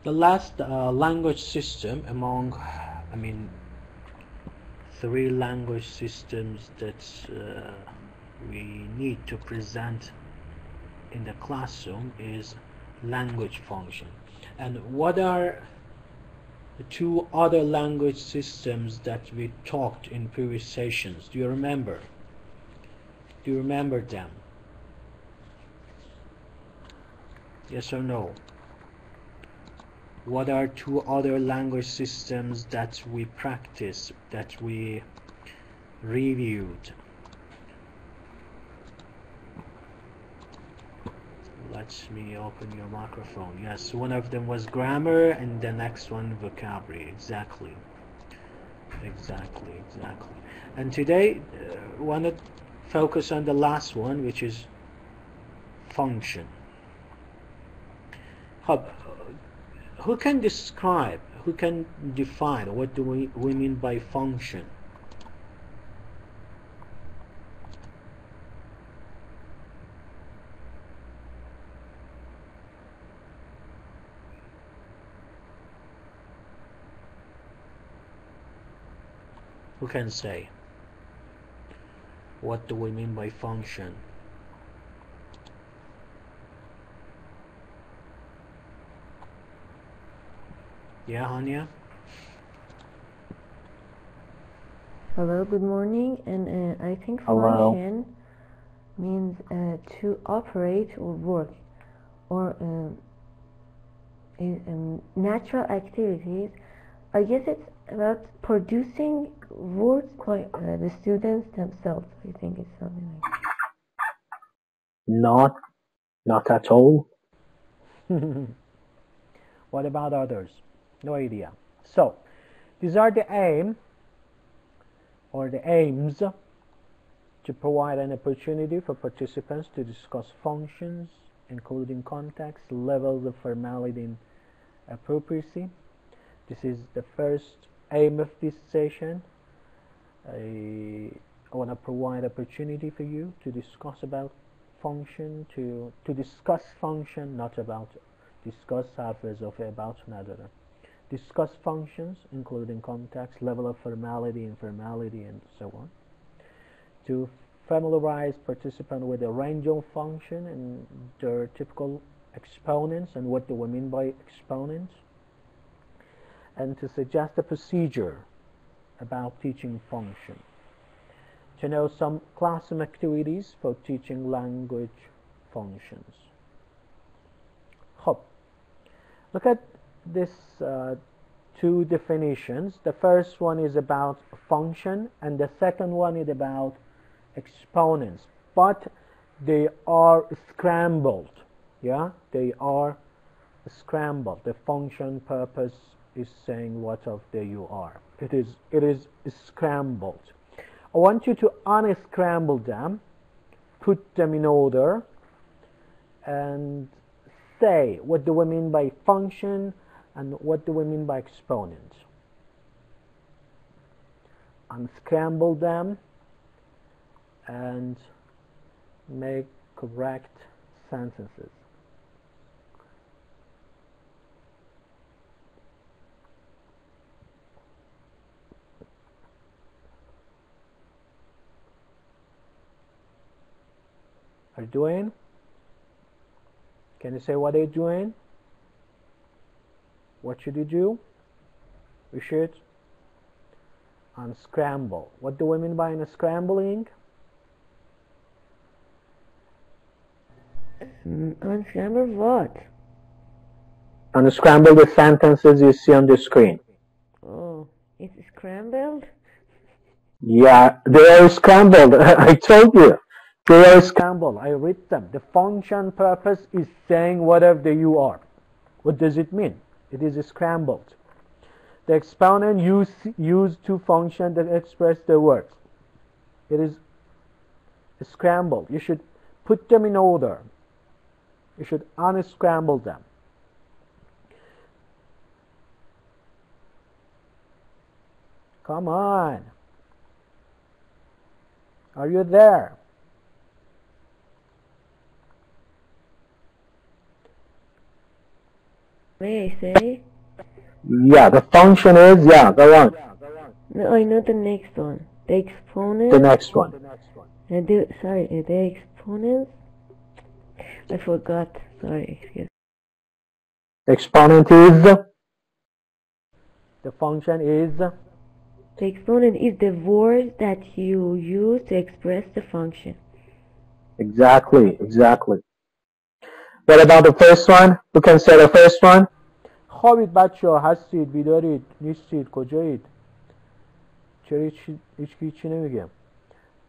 The last language system among, three language systems that we need to present in the classroom is language function. And what are the two other language systems that we talked in previous sessions? Do you remember? Do you remember them? Yes or no? What are two other language systems that we practiced, that we reviewed? Let me open your microphone. Yes, one of them was grammar and the next one vocabulary. Exactly. And today we want to focus on the last one, which is function. Who can describe, who can define what do we mean by function? Who can say? What do we mean by function? Yeah, Hania? Hello, good morning. And I think Hello. function means to operate or work, or natural activities. I guess it's about producing words by the students themselves. I think it's something like that. Not at all. What about others? No idea. So, these are the aim or the aims to provide an opportunity for participants to discuss functions, including context, levels of formality and appropriacy. This is the first aim of this session. I want to provide opportunity for you to discuss about function, to discuss function, not about discuss half-as of about another. Discuss functions, including context, level of formality, informality, and so on. To familiarize participants with a range of function and their typical exponents and what do we mean by exponents. And to suggest a procedure about teaching function. To know some classroom activities for teaching language functions. Look at this two definitions. The first one is about function and the second one is about exponents, but they are scrambled. Yeah, they are scrambled. The function purpose is saying what of the you are. It is scrambled. I want you to unscramble them, put them in order, and say what do we mean by function and what do we mean by exponent. Unscramble them and make correct sentences. Are you doing? Can you say what are you doing? What should you do? We should unscramble. What do we mean by unscrambling? Unscramble what? Unscramble the sentences you see on the screen. Oh, it's scrambled? Yeah, they are scrambled. I told you. They are scrambled. I read them. The function purpose is saying whatever you are. What does it mean? It is scrambled. The exponent used to function that express the words. It is scrambled. You should put them in order. You should unscramble them. Come on. Are you there? May I say? Yeah, the function is, yeah, go on. No, I know the next one. The exponent. The next one. The exponents. I forgot. Sorry, excuse. Exponent is, the function is, The exponent is the word that you use to express the function. exactly. What about the first one? Who can say the first one? خوابید بچه ها، هستید، بیدارید، نیستید، کجایید؟ چرا هیچی نمیگه؟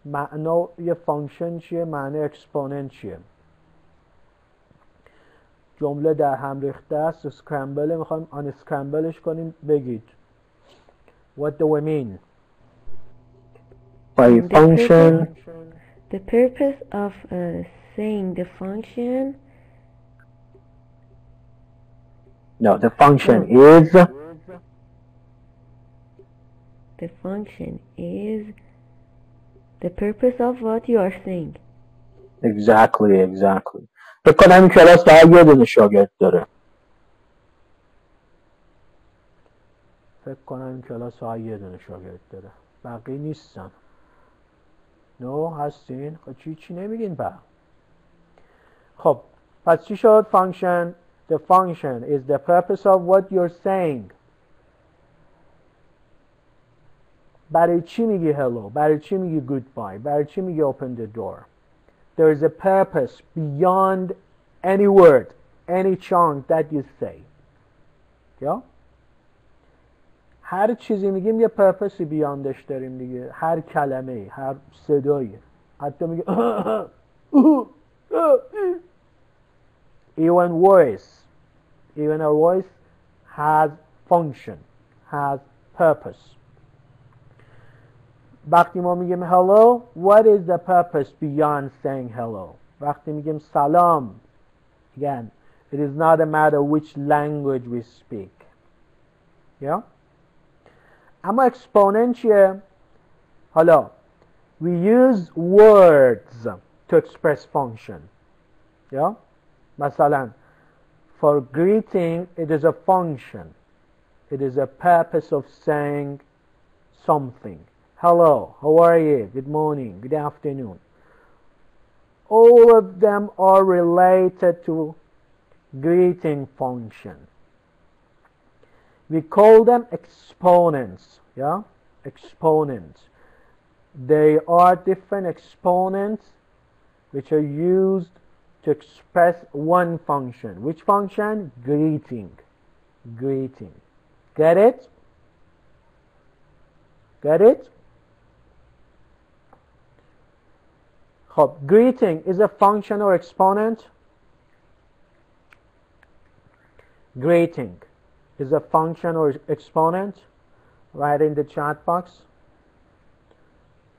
معنای فانکشن چیه؟ معنی اکسپوننت چیه؟ جمله در هم ریخته است، اسکرامبل، میخوایم آن اسکرامبلش کنیم. بگید What do we mean by function? The purpose of saying the function. No, the function is. The function is the purpose of what you are saying. Exactly. فکر کنم این کلاس فقط یه دونه شاگرد داره. بقیه نیستن. نو هستین؟ خب چی نمیگین با؟ خب پس چی شد؟ function. The function is the purpose of what you're saying. برای چی میگی hello؟ برای چی میگی goodbye؟ برای چی میگی open the door؟ There is a purpose beyond any word, any chunk that you say. یا؟ هر چیزی میگیم یه purpose بیاندش داریم دیگه. هر کلمه، هر صدایی. حتی میگه even our voice has function, has purpose. وقتی ما میگیم hello, what is the purpose beyond saying hello? وقتی میگیم سلام, again, it is not a matter which language we speak. Yeah? اما exponent چیه؟ حالا, we use words to express function. Yeah? مثلا, for greeting, it is a function. It is a purpose of saying something. Hello, how are you? Good morning, good afternoon. All of them are related to greeting function. We call them exponents. Yeah? Exponents. They are different exponents which are used to express one function. Which function? Greeting. Greeting. Get it? Get it? Greeting is a function or exponent. Greeting is a function or exponent. Write in the chat box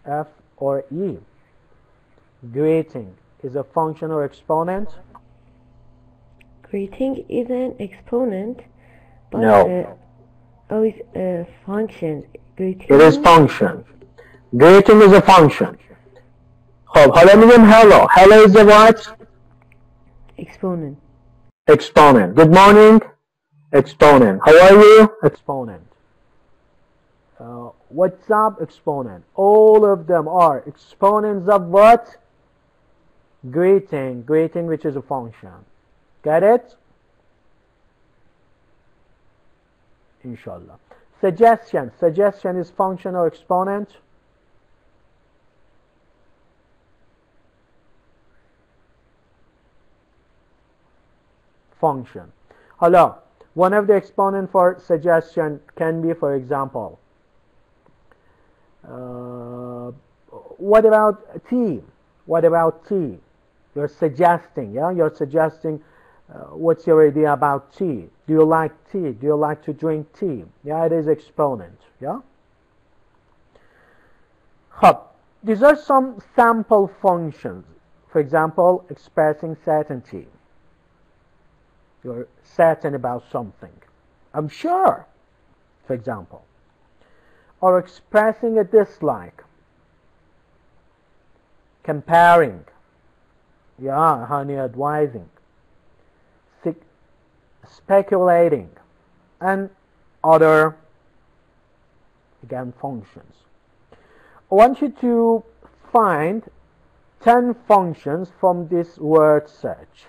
F or E. Greeting is a function or exponent. Greeting is an exponent, but no. It's a function. Greeting. It is function. Greeting is a function. خب حالا میگم hello. Hello is a what? Exponent. Exponent. Good morning. Exponent. How are you? Exponent. What's up? Exponent. All of them are exponents of what? Greeting. Greeting, which is a function. Get it? Inshallah. Suggestion. Suggestion is function or exponent. Function. Hello. One of the exponent for suggestion can be, for example, what about tea? What about tea? You're suggesting, yeah? You're suggesting, what's your idea about tea? Do you like tea? Do you like to drink tea? Yeah, it is exponent, yeah? These are some sample functions. For example, expressing certainty. You're certain about something. I'm sure, for example. Or expressing a dislike. Comparing. Yeah, honey, advising. speculating, and other, again, functions. I want you to find 10 functions from this word search.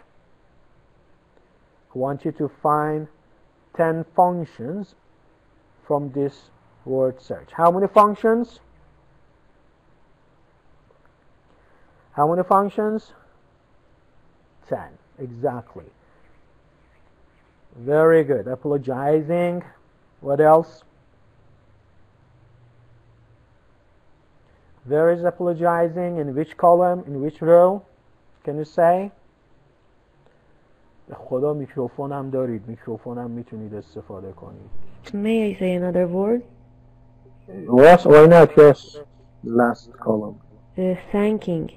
I want you to find 10 functions from this word search. How many functions? How many functions? 10. Exactly. Very good. Apologizing. What else? Where is apologizing? In which column? In which row? Can you say? خدا میکروفونم دارید. میکروفونم میتونید استفاده کنید. May I say another word? Yes, why not? Yes. Last column. Thanking.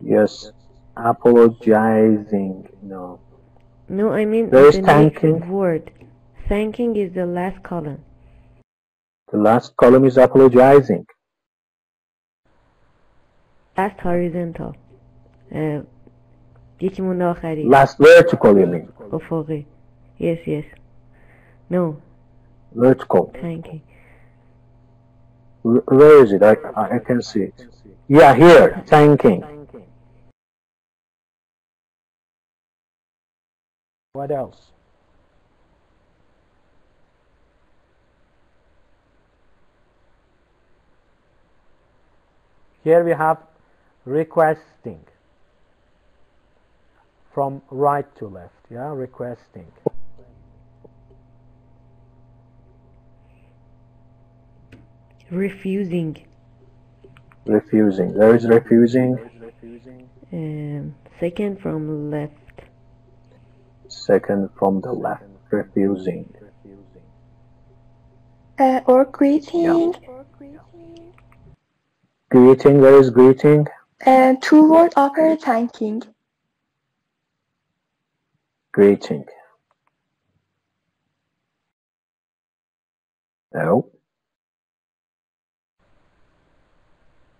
Yes. Apologizing. No. No, I mean There is the thanking. next word. Thanking is the last column. The last column is apologizing. Last horizontal. یکی مونده آخری. Last vertical, you mean? افقی. Yes. No. Vertical. Thanking. Where is it? I can see it. Yeah, here. Thanking. What else? Here we have requesting. From right to left, yeah, requesting. Refusing. Refusing. Where is refusing? Second from left. Second from the left. Refusing. Or greeting. Yeah. Greeting. Where is greeting? Two word after thanking. Greeting. No.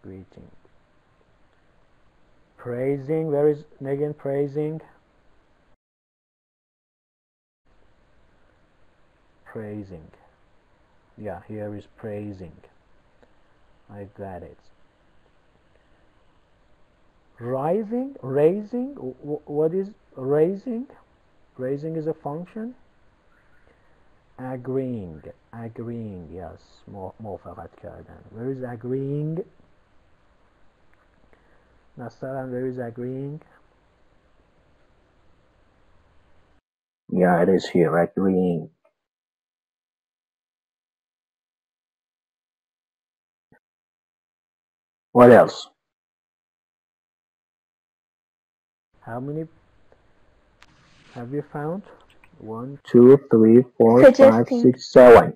Greeting. Praising. Where is Megan praising? Praising. Yeah, here is praising. I got it. Rising, raising. What is raising? Raising is a function. Agreeing, yes. موافقت کردن. Where is agreeing? Nastaran, where is agreeing? Yeah, it is here, agreeing. What else? How many have you found? 1, 2, 3, 4, Suggesting. 5, 6, 7.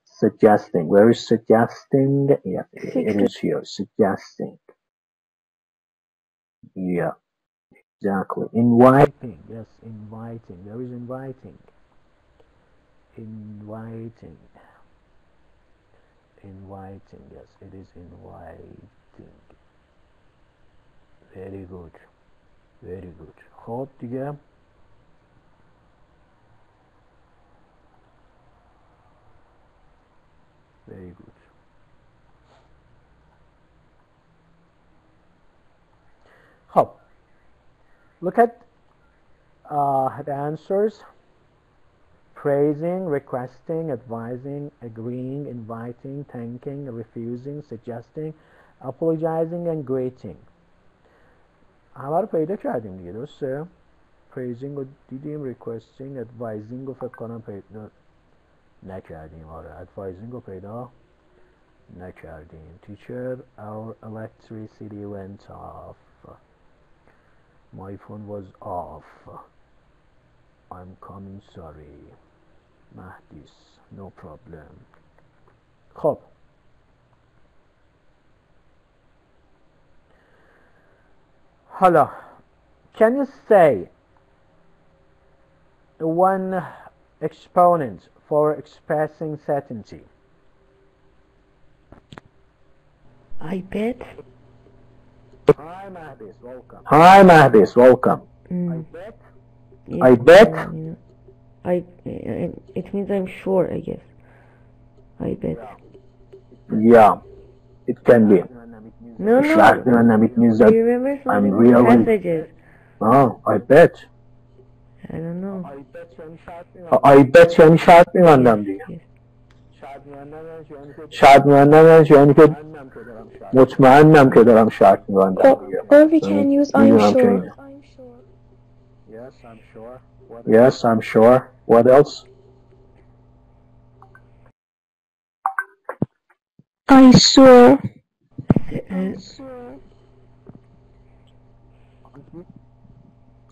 Suggesting. Where is suggesting? Yeah, it is here. Suggesting. Yeah, exactly. Inviting. Yes, inviting. Where is inviting? Inviting. Inviting. Yes, it is inviting. Very good. Very good. خب دیگه very good. خب look at the answers. Praising, requesting, advising, agreeing, inviting, thanking, refusing, suggesting, apologizing and greeting. همه رو پیدا کردیم دیگه، درسته؟ praising رو دیدیم، requesting، advising رو فکر کنم پیدا نکردیم. آره advising رو پیدا نکردیم. Teacher, our electricity went off. My phone was off. I'm coming, sorry. Mahdis, no problem. خب حالا can you say one exponent for expressing certainty? I bet. Hi Mahdis, welcome. Hi Mahdis, welcome. Mm. Yes, I bet. you know, it means I'm sure, I guess. I bet. Yeah, it can be. No, شرط no. میبندم. It means Do that you remember some I'm of the really. passages? Oh, I bet. I don't know. I bet یعنی شرط میبندم دیگه. Yes. شرط میبندم یعنی که مطمئنم که دارم شرط میبندم دیگه. Or we can use I'm میدونم که sure. اینه. Yes, I'm sure. What else? I swear.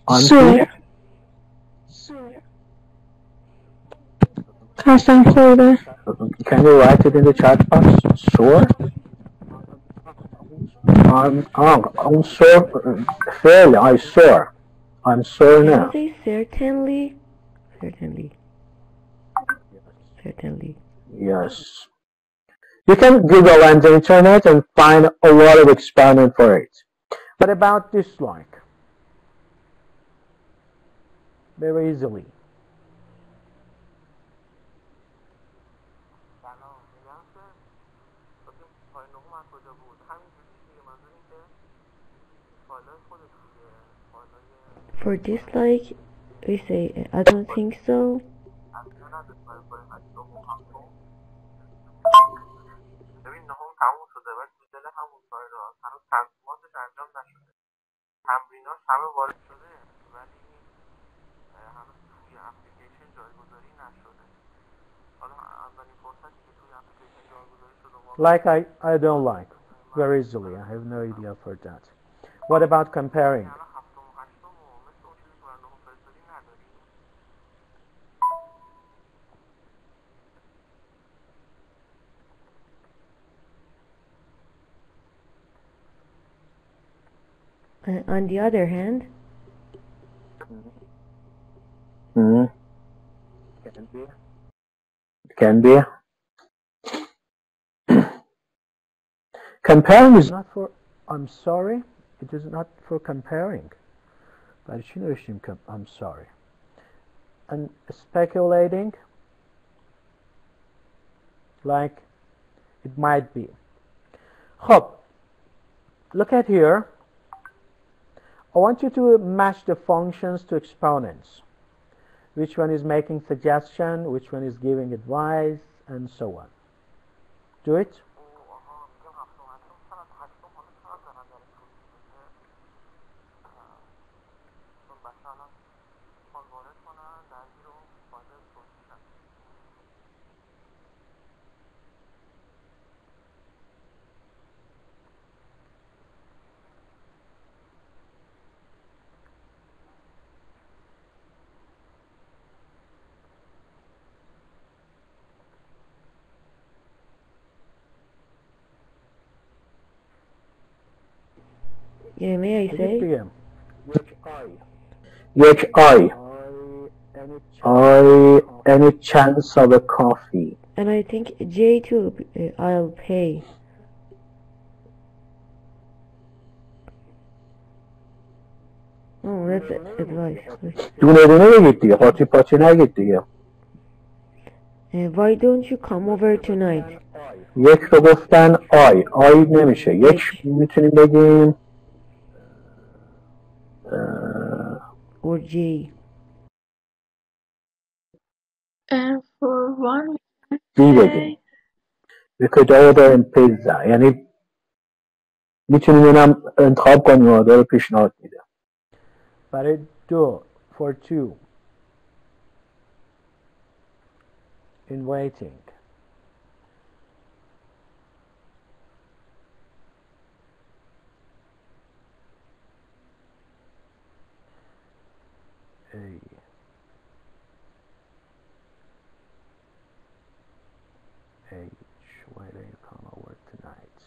I'm Swear. قسم خورده. Can you write it in the chat box? Sure. I'm sure. Fairly, I sure. I'm sure Can now. you say certainly? Certainly. Certainly. Yes. You can Google on the internet and find a lot of experiment for it. What about dislike? Very easily. For dislike, we say I don't think so. Like I don't like. Very easily. I have no idea for that. What about comparing? On the other hand, Can be. Comparing is Not for I'm sorry. It is not for comparing. برای چی نوشتیم که I'm sorry. And speculating, like it might be. خب, look at here. I want you to match the functions to exponents. Which one is making suggestion, which one is giving advice, and so on. Do it. yeah, may I say? یک I. Any chance of a coffee? And I think J too. I'll pay. Oh, that's advice. دونه دونه بگید دیگه. پاتی پاتی نگید دیگه. Why don't you come over tonight? یک رو گفتن I نمیشه. یک میتونیم بگیم Or J. For one, دی بگیم. We could order in pizza. یعنی میتونیم اینم انتخاب کنیم و داره پیشنهاد میده. برای دو. For two. In waiting. Why don't you come over tonight?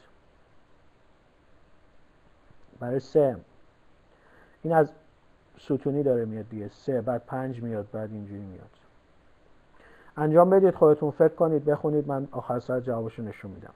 برای سه. این از ستونی داره میاد دیگه. 3 بعد 5 میاد بعد اینجوری میاد. انجام بدید خودتون فکر کنید بخونید من آخر سر جوابشو نشون میدم.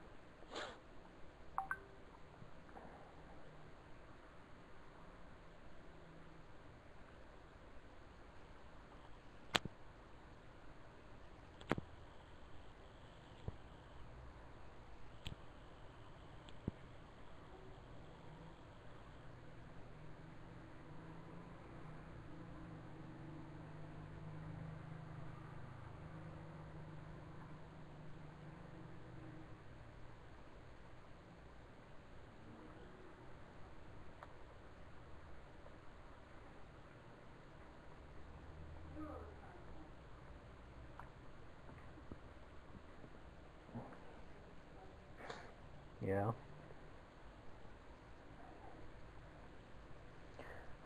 Yeah.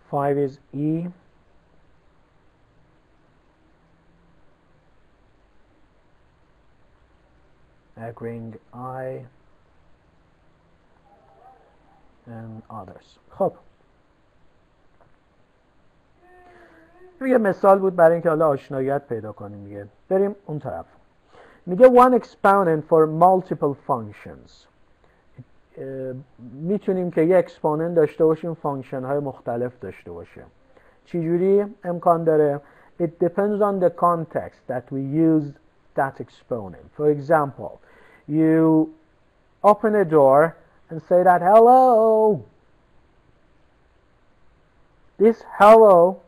5 is E. Agreeing I and others. خب یه مثال بود برای اینکه حالا آشناییت پیدا کنیم. میگه بریم اون طرف. میگه one exponent for multiple functions. میتونیم که یه اکسپوننت داشته باشیم فانکشن های مختلف داشته باشه. چجوری امکان داره؟ It depends on the context that we use that exponent. For example, you open a door and say that hello. This hello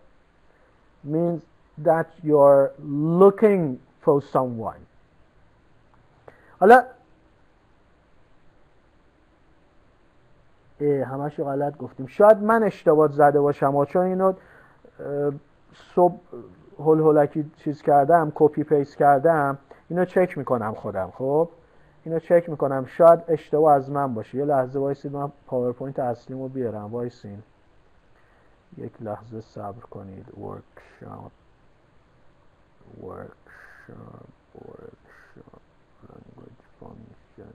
means that you're looking for someone. حالا همش غلط گفتیم. شاید من اشتباه زده باشم چون اینو صبح هول هولکی چیز کردم، کپی پیست کردم. اینو چک میکنم خودم. خب اینو چک میکنم، شاید اشتباه از من باشه. یه لحظه وایسید، من پاورپوینت اصلیمو بیارم. وایسین یک لحظه صبر کنید. ورکشاپ لنگویج فانکشن.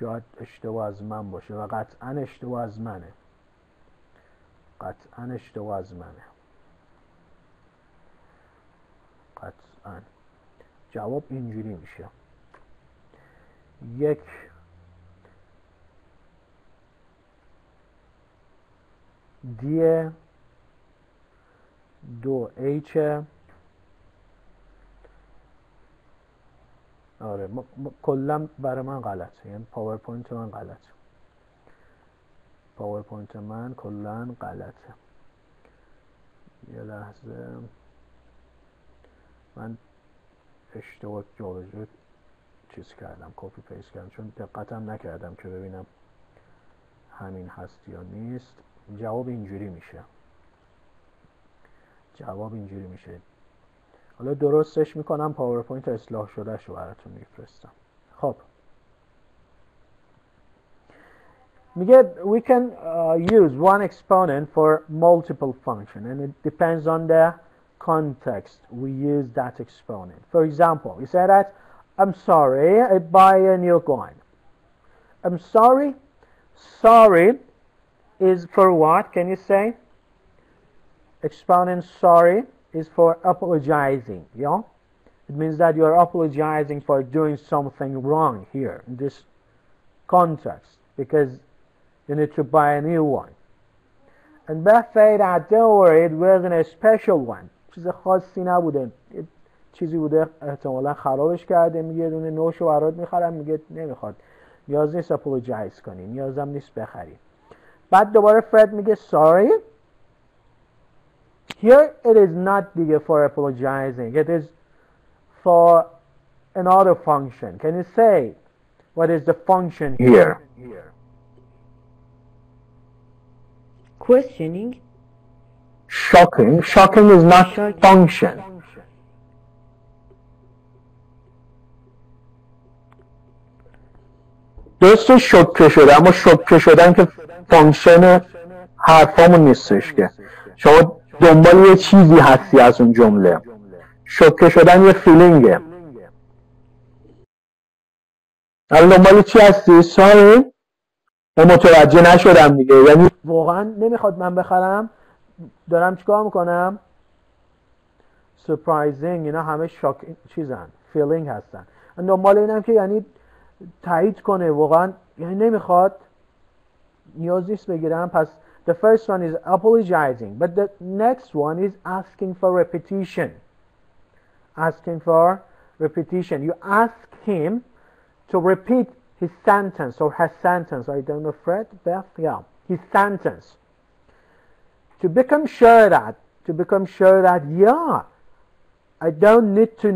شاید اشتباه از من باشه و قطعا اشتباه از منه. قطعا جواب اینجوری میشه: 1 D 2 H. آره کلا برای من غلطه، یعنی پاورپوینت من غلطه. پاورپوینت من کلا غلطه. یه لحظه من اشتباه جابجا چیز کردم، کپی پیست کردم، چون دقتم نکردم که ببینم همین هست یا نیست. جواب اینجوری میشه. حالا درستش میکنم، پاورپوینت اصلاح شده شو براتون میفرستم. خب میگه we can use one exponent for multiple function and it depends on the context we use that exponent. For example, you say that I'm sorry, I buy a new coin. I'm sorry. Sorry is for what? Can you say? Exponent sorry is for apologizing. Yeah, it means that you are apologizing for doing something wrong here in this context because you need to buy a new one. And Beth said that don't worry, it wasn't a special one. چیز خاصی نبوده، چیزی بوده احتمالا خرابش کرده. میگه یه دونه نوشو برات میخرم. میگه نمیخواد، نیاز نیست apologize کنی، نیازم نیست بخری. بعد دوباره فرد میگه sorry. Here it is not دیگه for apologizing, it is for another function. Can you say what is the function here? Questioning. Shocking is not function. درسته شوکه شده، اما شوکه شدن که فانکشن حرفامون نیستش که. شما دنبال یه چیزی هستی از اون جمله. شوکه شدن یه فیلینگه. الان دنبال چی هستی؟ ساری؟ من متوجه نشدم دیگه. یعنی واقعا نمیخواد من بخرم، دارم چیکار میکنم؟ surprising، اینا همه شاک چیزن، فیلینگ هستن. من دنبال اینم که یعنی تایید کنه واقعا، یعنی نمیخواد، نیاز نیست بگیرم. پس the first one is apologizing, but the next one is asking for repetition. You ask him to repeat his sentence or her sentence. I don't know, Fred, Beth, yeah, his sentence. To become sure that yeah, I don't need to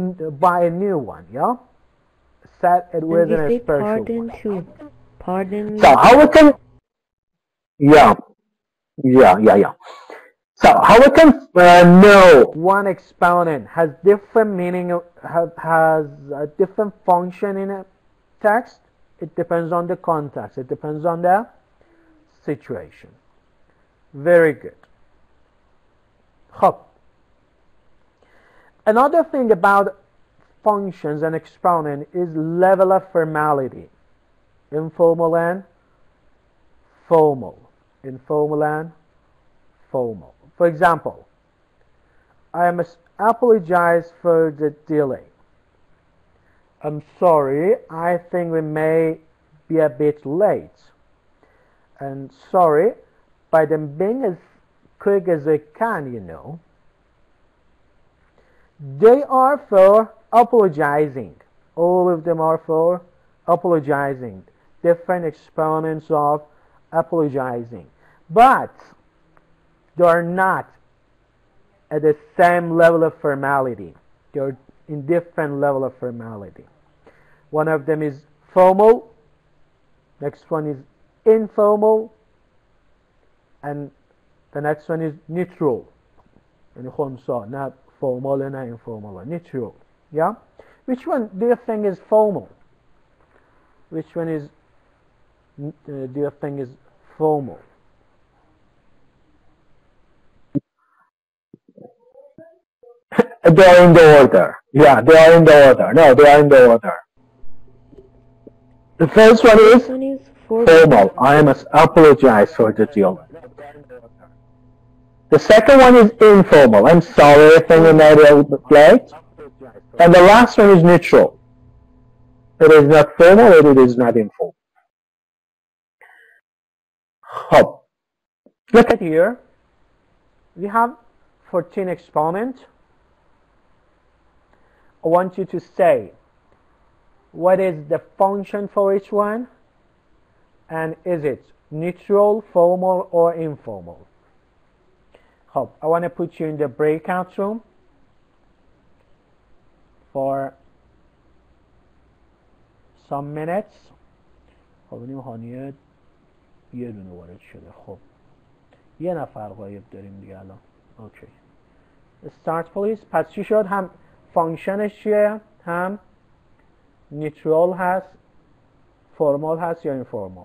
buy a new one. Yeah, said it wasn't a special pardon one. too. Pardon. So how we can, yeah. So how we can know one exponent has different meaning, has a different function in a text? It depends on the context. It depends on the situation. Very good. خب. Another thing about functions and exponent is level of formality. Informal and formal. Informal and formal. For example, I must apologize for the delay. I'm sorry, I think we may be a bit late. And sorry, by them being as quick as I can, you know. They are for apologizing. All of them are for apologizing. Different exponents of apologizing. But they are not at the same level of formality. They are in different level of formality. One of them is formal, next one is informal, and the next one is neutral. Not formal and not informal, neutral. Yeah? Which one do you think is formal? Which one is do you think is formal? They are in the order. Yeah, they are in the order. No, they are in the order. The first one is formal. I must apologize for the delay. The second one is informal. I'm sorry if I made a late. And the last one is neutral. It is not formal, it is not informal. Hope. Look at here. We have 14 exponents. I want you to say what is the function for each one, and is it neutral, formal, or informal? Hope. I want to put you in the breakout room for some minutes. خب این هانیه یه دونه وارد شده. خب یه نفر غایب داریم دیگه الان. اوکی. Start please. پس چی شد؟ هم فانکشنش چیه؟ هم نیترال هست، فرمال هست یا اینفورمال؟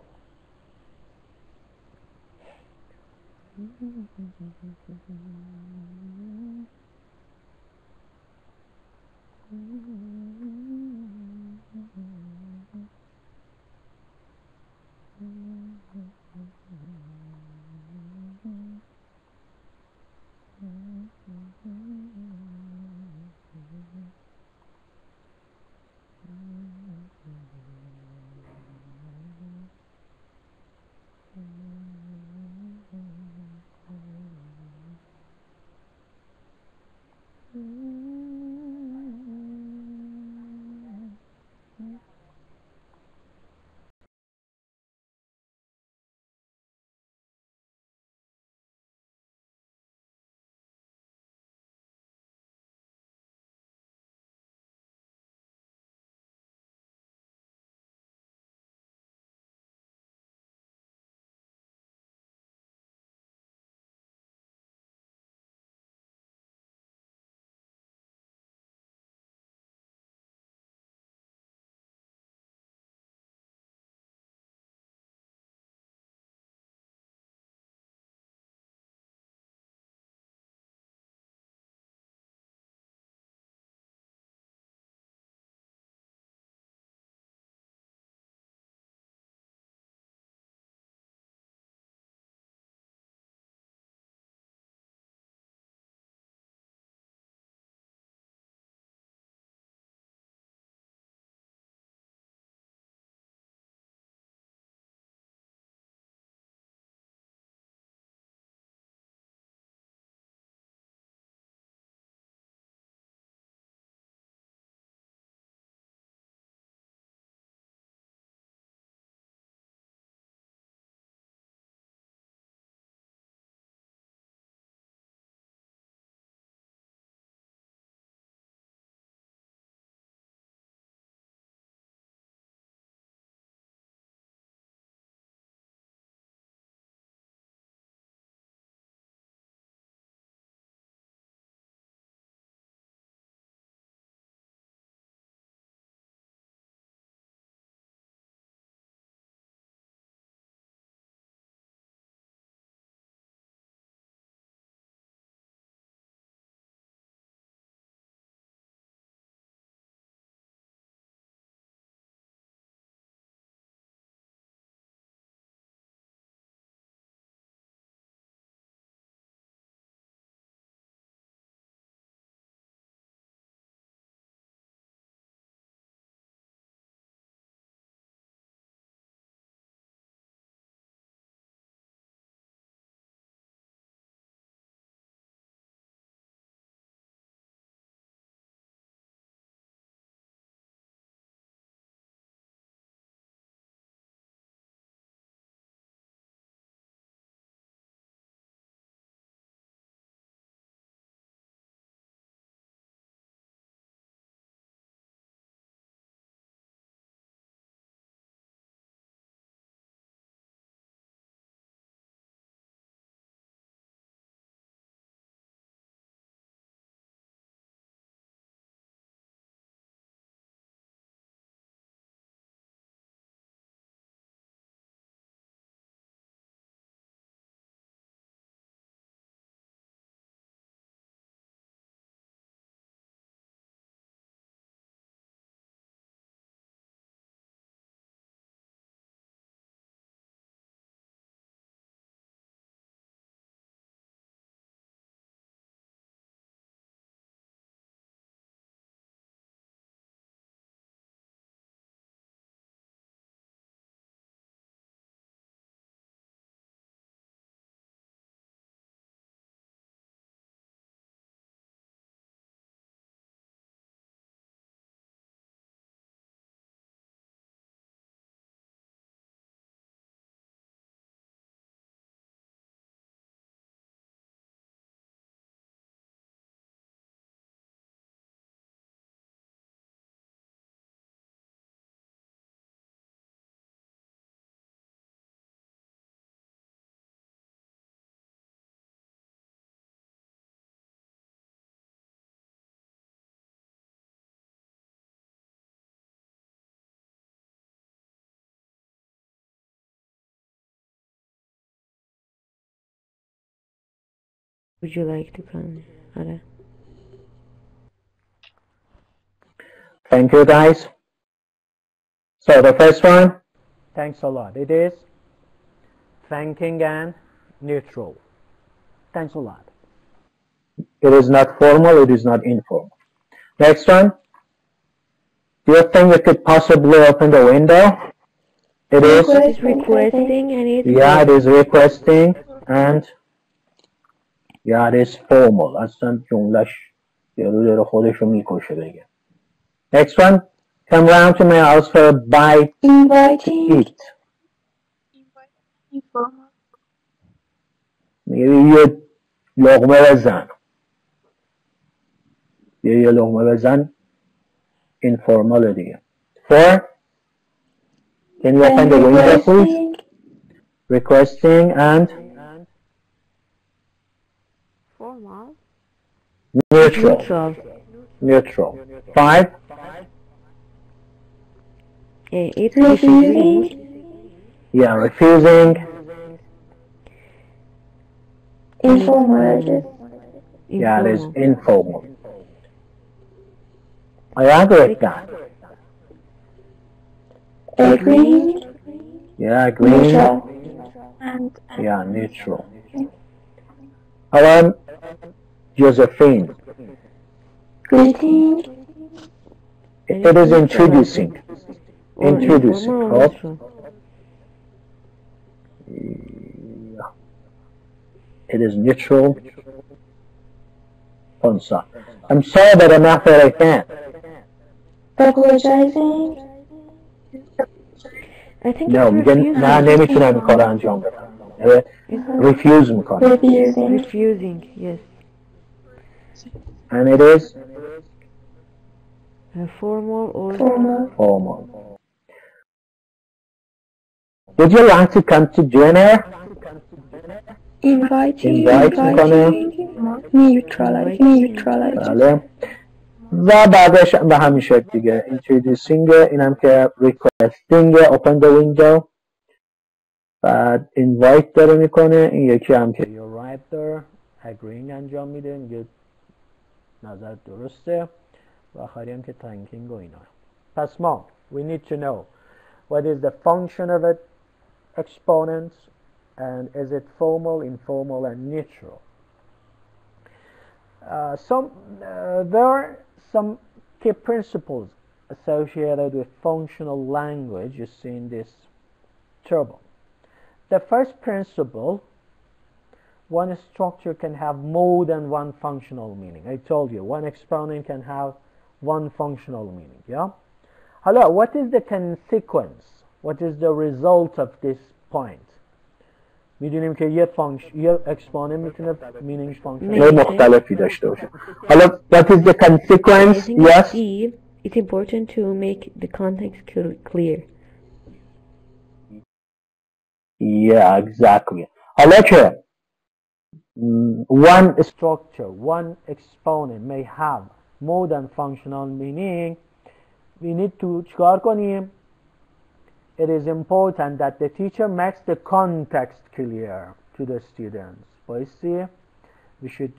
would you like to come? آره. Thank you, guys. So the first one, Thanks a lot. It is thanking and neutral. Thanks a lot. it is not formal, it is not informal. Next one, do you think we could possibly open the window? It is, It's requesting and it's yeah, it is requesting and yeah, it is formal. اصلا جملهش یارو داره خودشو میکشه بگه. Next one, come round to my house for a bite to Inviting. eat. Informal. میگه یه لقمه بزن. یه لقمه بزن informal دیگه. Four, can you open the window please? Requesting and formal. neutral. Neutral. Neutral. Five, It's refusing. yeah, refusing. Informal. Yeah, it is informal. I agree with that. Agreeing. Yeah, agreeing. Neutral. And Yeah, neutral. Hello, Josephine. greeting. It is introducing. Or Introducing. informal or Oh, neutral. it is neutral. I'm sorry, but I'm not that I can't. Apologizing. I think No, it's میگن refusing. نه نمیتونم این کار رو انجام بدم. Refuse میکنم. Refusing. Refusing, yes. And it is Formal or Formal. formal. Would you like to come to dinner? Inviting. Invite میکنه. Neutralize. بله. و بعدش به همین شکل دیگه introducing اینم که requesting open the window بعد invite داره میکنه این یکی هم که you're right there agreeing انجام میده میگه نظر درسته و آخری هم که thanking و اینا پس ما we need to know what is the function of it exponents and is it formal, informal and neutral. There are some key principles associated with functional language you see in this table. The first principle, one structure can have more than one functional meaning. I told you, one exponent can have one functional meaning, yeah? Hello, what is the consequence? What is the result of this point? میدونیم که یه اکسپانه میتونه مینینگش فانکشن مختلفی داشته باشه. حالا what is the I consequence? think Yes. C, it's important to make the context clear. Yeah, exactly. حالا که one structure, one exponent may have more than functional meaning, we need to چیکار کنیم؟ It is important that the teacher makes the context clear to the students. بایستی we should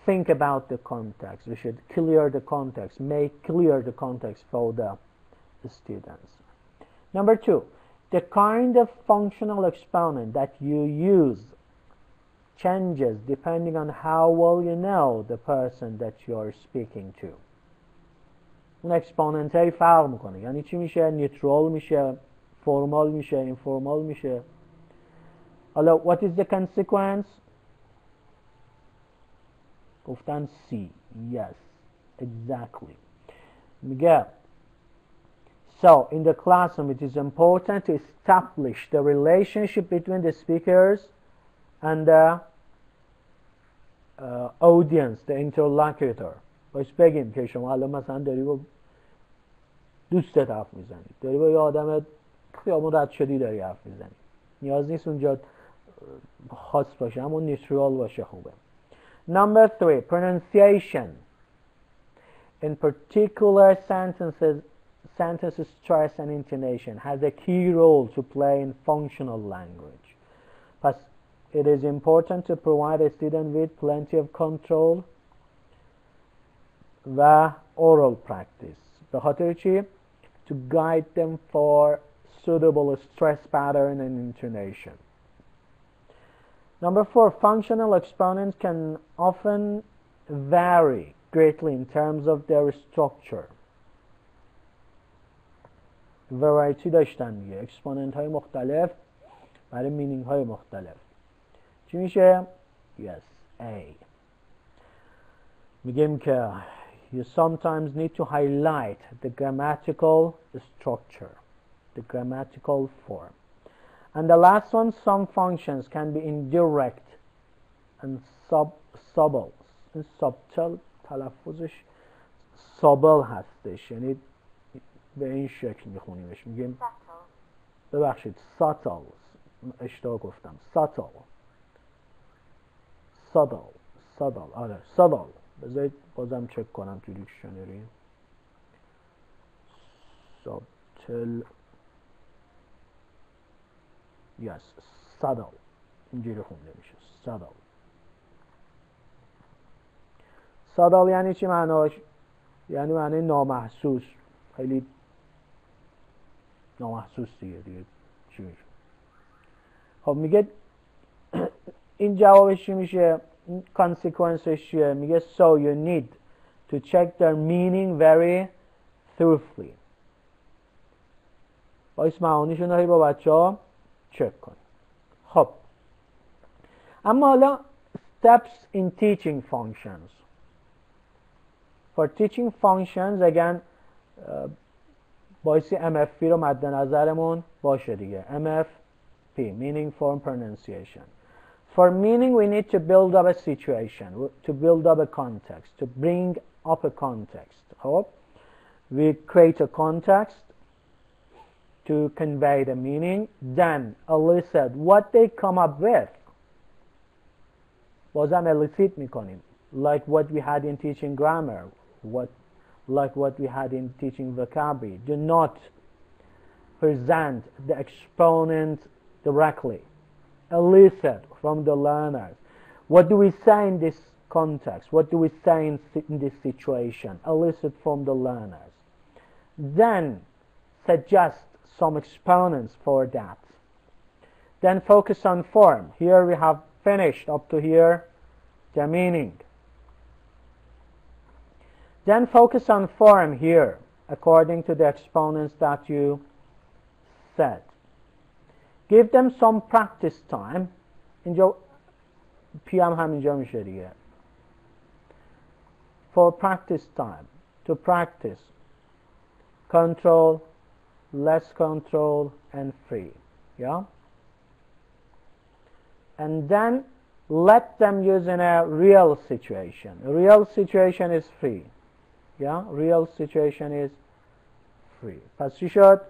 think about the context. We should clear the context, make clear the context for the students. Number two, the kind of functional exponent that you use changes depending on how well you know the person that you are speaking to. اون اکسپوننت هایی فرق میکنه. یعنی چی میشه؟ نیوترال میشه، formal میشه، informal میشه. حالا what is the consequence? گفتن C. Yes, exactly. میگه so in the classroom it is important to establish the relationship between the speakers and the audience, the interlocutor. باش بگیم که شما الان مثلا داری با دوستت حرف میزنی، داری با یه آدم خیابون رد شدی داری حرف میزنی، نیاز نیست اونجا خاص باشه اما نیوترال باشه خوبه. Number three, pronunciation. In particular sentences stress and intonation has a key role to play in functional language. پس it is important to provide a student with plenty of control و oral practice. به خاطر چی؟ To guide them for suitable stress pattern and intonation. Number 4, functional exponents can often vary greatly in terms of their structure. Variety داشتن دیگه. اکسپوننت های مختلف برای مینینگ های مختلف. چی میشه؟ Yes, A. میگیم که you sometimes need to highlight the grammatical structure, the grammatical form. And the last one, some functions can be indirect and subtle. این subtle تلفظش subtle هستش، یعنی به این شکل میخونیمش، میگیم ببخشید subtle، اشتباه گفتم subtle، آره subtle. بذارید بازم چک کنم تو دیکشنری. subtle، yes، subtle اینجوری خونده میشه. subtle یعنی چی معناش؟ یعنی معنی نامحسوس، خیلی نامحسوس دیگه چی میشه؟ خب میگه این جوابش چی میشه؟ این کانسیکونسش چیه؟ میگه so you need to check their meaning very thoroughly. باید معانیشون رو با بچه ها چک کنید. خب اما حالا steps in teaching functions. For teaching functions again بایستی MFP رو مد نظرمون باشه دیگه. MFP meaning form pronunciation. For meaning we need to build up a situation, to build up a context, to bring up a context. خب we create a context to convey the meaning, then elicit what they come up with. بازم elicit میکنیم, like what we had in teaching grammar, like what we had in teaching vocabulary. Do not present the exponent directly. Elicit from the learners. What do we say in this context? What do we say in this situation? Elicit from the learners. Then suggest some exponents for that. Then focus on form. Here we have finished up to here the meaning. Then focus on form here according to the exponents that you said. Give them some practice time. اینجا P هم همینجا میشه دیگه. For practice time. To practice. Control, less control, and free. Yeah? And then let them use in a real situation. A real situation is free. Yeah? Real situation is free. پس چی شد؟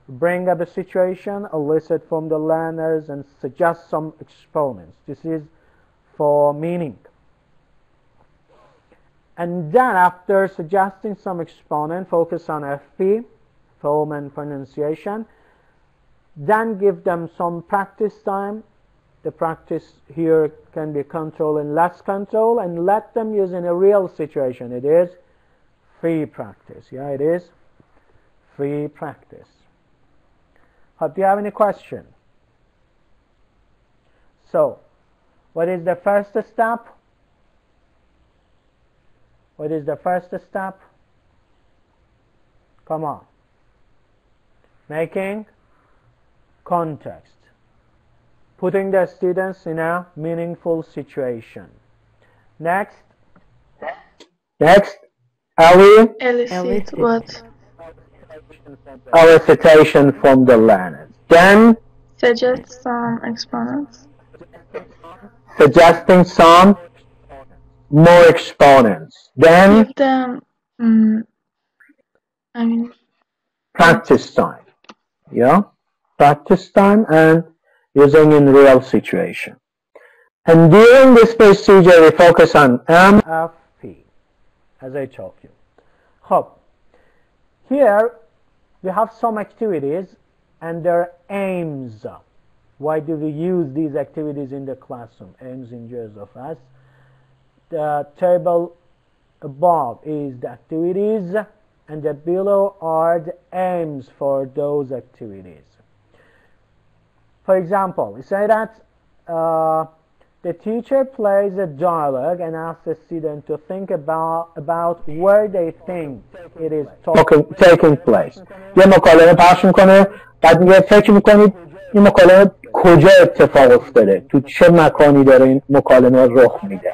Bring up a situation, elicit from the learners, and suggest some exponents. This is for meaning. And then after suggesting some exponent, focus on FP, form and pronunciation. Then give them some practice time. The practice here can be control and less control, and let them use in a real situation. It is free practice. Yeah, it is free practice. Do you have any question? So, what is the first step? What is the first step? Come on. Making context. Putting the students in a meaningful situation. Next. Ali? Elicit what? Elicitation from the learners. Then Suggest some exponents. Suggesting some more exponents. Then Give them, practice time. Yeah? Practice time and using in real situation. And during this procedure we focus on MFP, as I told you. Hope. Here we have some activities and their aims. Why do we use these activities in the classroom? Aims and joys of us. The table above is the activities, and the below are the aims for those activities. For example, we say that the teacher plays a dialogue and asks the student to think about where they think it is taking place. یه مکالمه پخش میکنه، بعد میگه فکر میکنید این مکالمه کجا اتفاق افتاده، تو چه مکانی داره این مکالمه رخ میده.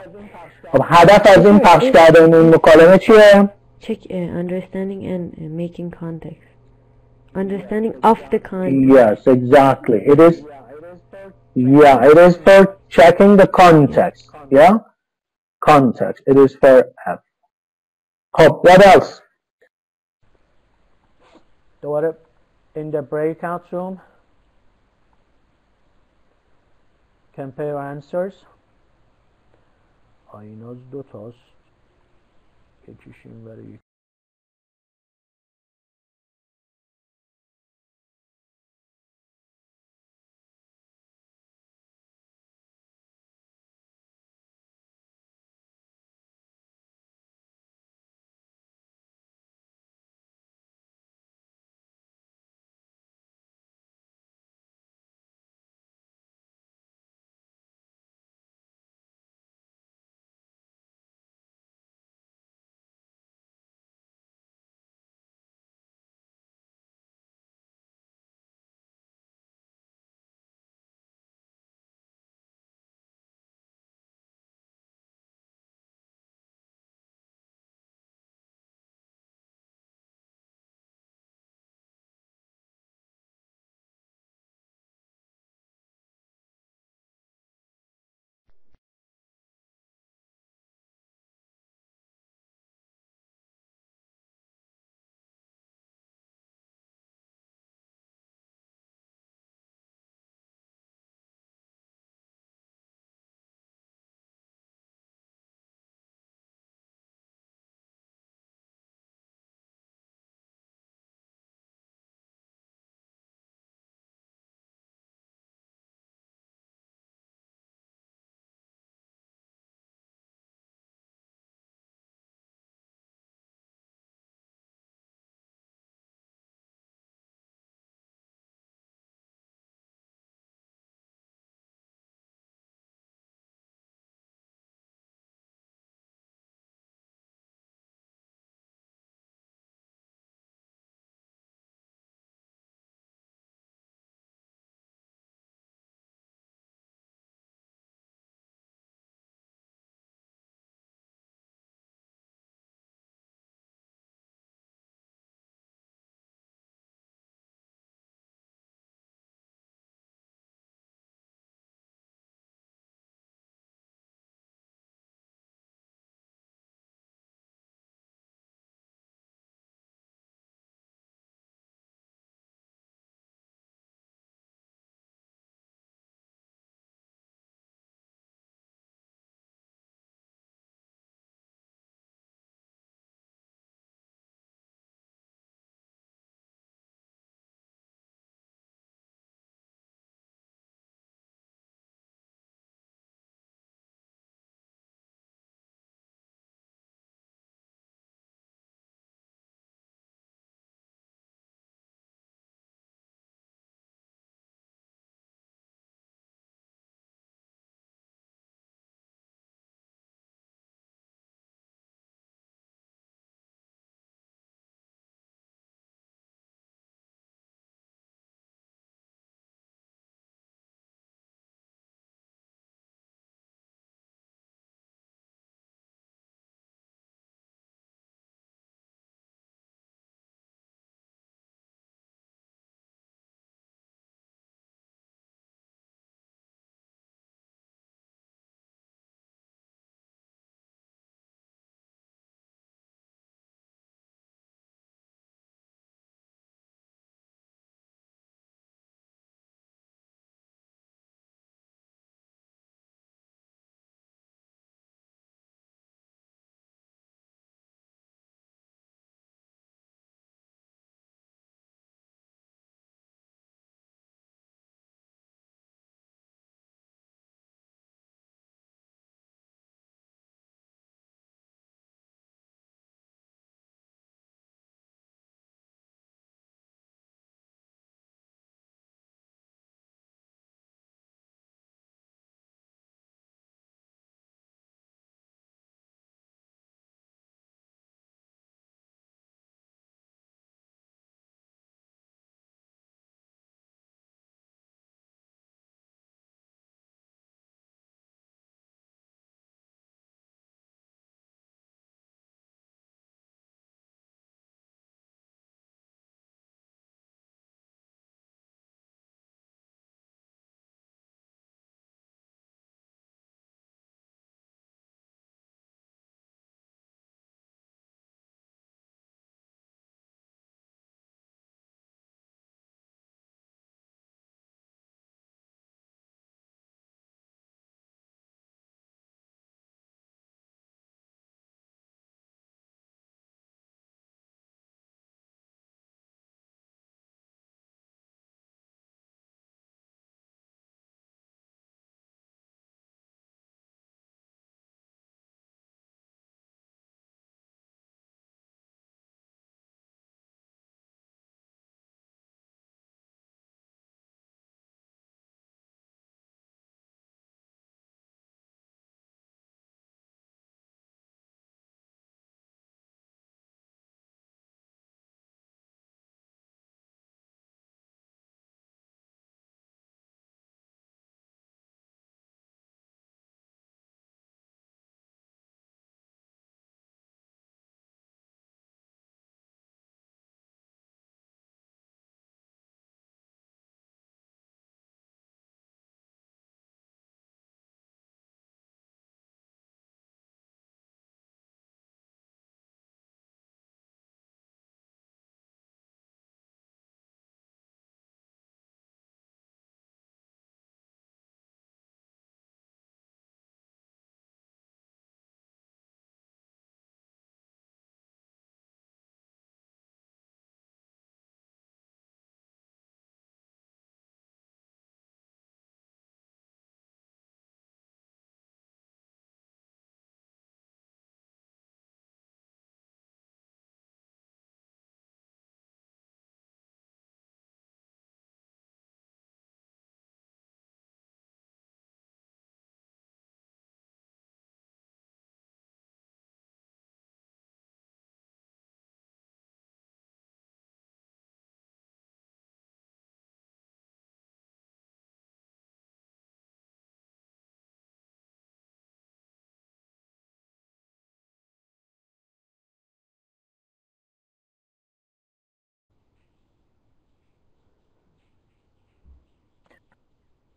خب هدف از این پخش کردن این مکالمه چیه؟ Check understanding and making context. Understanding of the context. Yes, exactly. It is. Yeah, it is for checking the context. Yeah, context. It is for F. Oh, what else? دوباره in the breakout room. Compare answers. آیناز دو تاست. یکیش این برای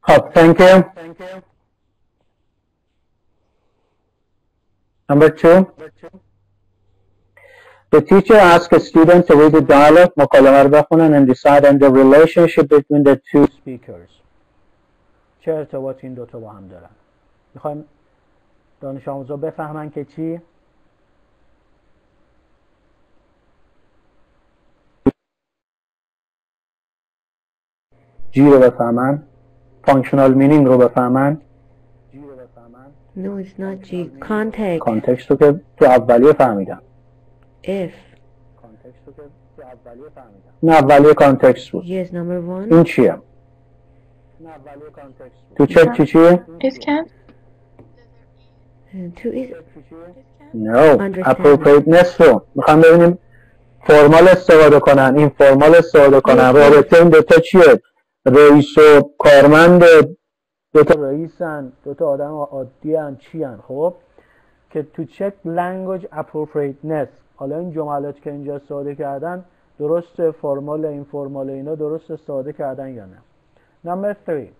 خب thank you. Number 2. The teacher asks a student to read the dialogue, مکالمه رو بخونن and decide on the relationship between the two speakers. چه ارتباطی این دوتا با هم دارن؟ میخوایم دانش آموزا بفهمن که چی؟ جی رو بفهمن، functional meaning رو بفهمن. No, it's not G. Context. کانتکست رو که تو اولیه فهمیدم. F. نه اولیه کانتکست بود. Yes, number 1. این چیه؟ تو چک چیه؟ It can. 2 is No. Understand. appropriateness رو میخوام ببینیم فرمال استفاده کنن، این فرمال استفاده کنن. رابطه این دوتا چیه؟ رئیس و کارمند دوتا رئیسن، دوتا آدم عادی هن، چی هن؟ خب که تو چک language appropriateness. حالا این جملات که اینجا استفاده کردن درست، فرمال این فرمال اینا درست استفاده کردن یا نه. Number 3.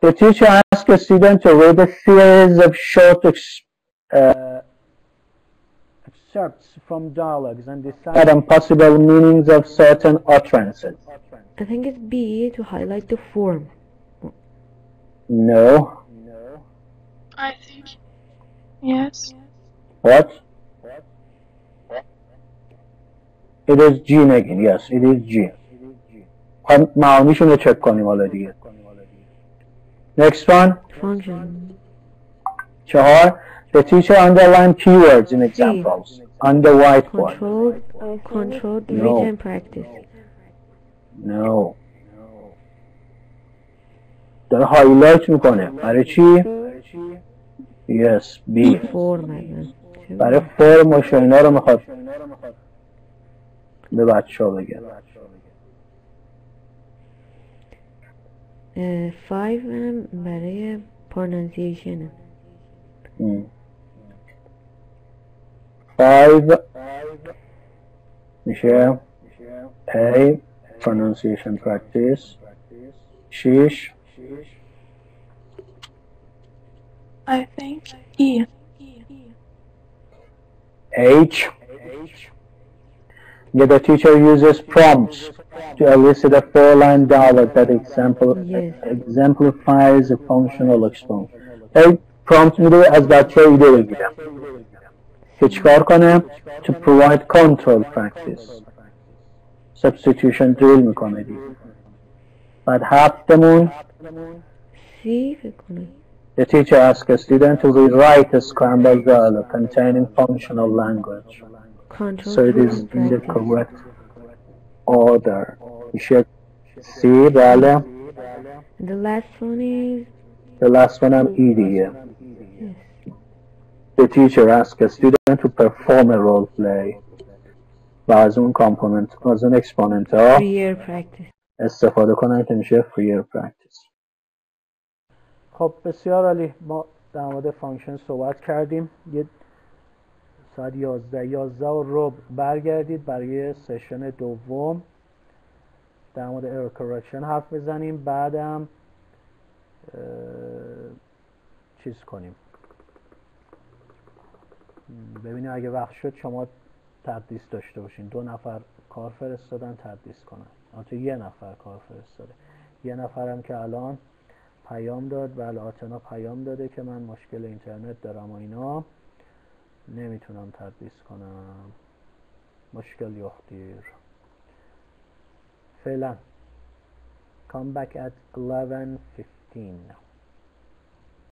The teacher asks a student to read a series of short excerpts from dialogues and decide on possible meanings of certain utterances. I think it's B to highlight the form. No. I think. Yes. What? It is G again. Yes, it is G. معانیشون رو چک کنیم حالا دیگه. Next one. Function. 4. The teacher underlined keywords in examples on the whiteboard. Controlled No. written practice. No. داره هایلایت میکنه. برای چی؟ Yes, B. Form. برای فرمش و اینا رو میخواد به بچه ها بگه. 5 برای pronunciation. 5 میشه A. Pronunciation practice. 6. I think E. H. Yeah, the teacher uses prompts to elicit a four-line dialogue that Yes. exemplifies a functional exponent. A prompt میده از بچه ها ایده بگیرم که چیکار کنه؟ To provide control practice. Substitution drill میکنه دیگه. بعد هفتمون C فکر کنم. The teacher asks a student to rewrite a scrambled dialogue containing functional language. Control So it is in the practice. correct order. میشه C بله. The last one is The last one هم E دیگه. yes. The teacher asks a student to perform a role play. و از اون کامپوننت، از اون اکسپوننت ها Prior practice. استفاده کنن که میشه freer practice. خب بسیار عالی. ما در مورد فانکشن صحبت کردیم. یه ساعت 11 و ربع برگردید برای سشن دوم در مورد error correction حرف بزنیم. بعدم چیز کنیم، ببینیم اگه وقت شد شما تدریس داشته باشین. 2 نفر کار فرستادن تدریس کنن، البته 1 نفر کار فرستاده. 1 نفرم که الان پیام داد، بله آتنا پیام داده که من مشکل اینترنت دارم و اینا نمیتونم تدریس کنم، مشکل یختیر. فعلا come back at 11:15.